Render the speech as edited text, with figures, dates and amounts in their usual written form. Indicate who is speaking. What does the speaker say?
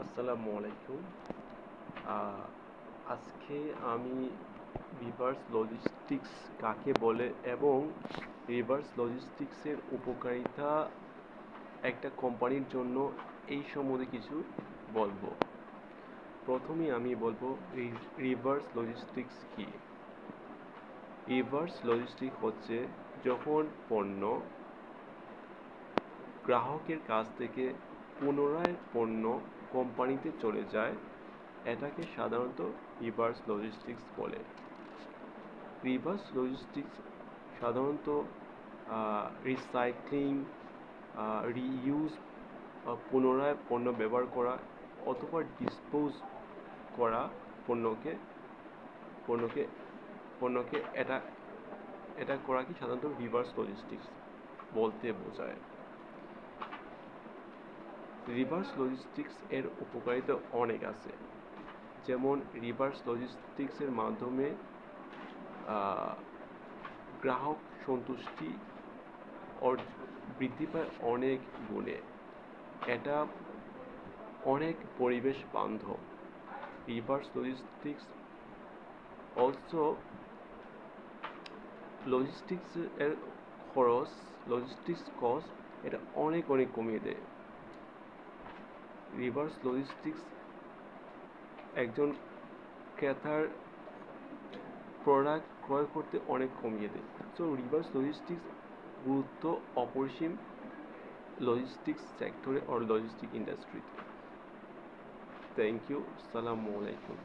Speaker 1: আসসালামু আলাইকুম। আহ, আজকে আমি রিভার্স লজিস্টিক্স কাকে বলে এবং রিভার্স লজিস্টিক্সের উপকারিতা একটা কোম্পানির জন্য এই সম্বন্ধে কিছু বলবো। প্রথমেই আমি বলবো রিভার্স লজিস্টিক্স কি। রিভার্স লজিস্টিক্স হচ্ছে যখন পণ্য গ্রাহকের কাছ থেকে পুনরায় পণ্য কোম্পানিতে চলে যায়, এটাকে সাধারণত রিভার্স লজিস্টিক্স বলে। রিভার্স লজিস্টিক্স সাধারণত রিসাইক্লিং, রিইউজ, পুনরায় পণ্য ব্যবহার করা অথবা ডিসপোজ করা পণ্যকে পণ্যকে পণ্যকে এটা এটা করাকে সাধারণত রিভার্স লজিস্টিক্স বলতে বোঝায়। রিভার্স লজিস্টিক্স এর উপকারিতা অনেক আছে, যেমন রিভার্স লজিস্টিক্সের মাধ্যমে গ্রাহক সন্তুষ্টি বৃদ্ধি পায় অনেক গুণে। এটা অনেক পরিবেশ বান্ধব। রিভার্স লজিস্টিক্স অলসো লজিস্টিক্স এর খরচ, লজিস্টিক্স কস্ট এটা অনেক কমিয়ে দেয়। রিভার্স লজিস্টিক্স একজন ক্রেতার প্রোডাক্ট ক্রয় করতে অনেক কমিয়ে দেয়। সো রিভার্স লজিস্টিক্স গুরুত্ব অপরিসীম লজিস্টিক্স সেক্টরে or লজিস্টিক ইন্ডাস্ট্রিতে। Thank you. আসসালামু আলাইকুম।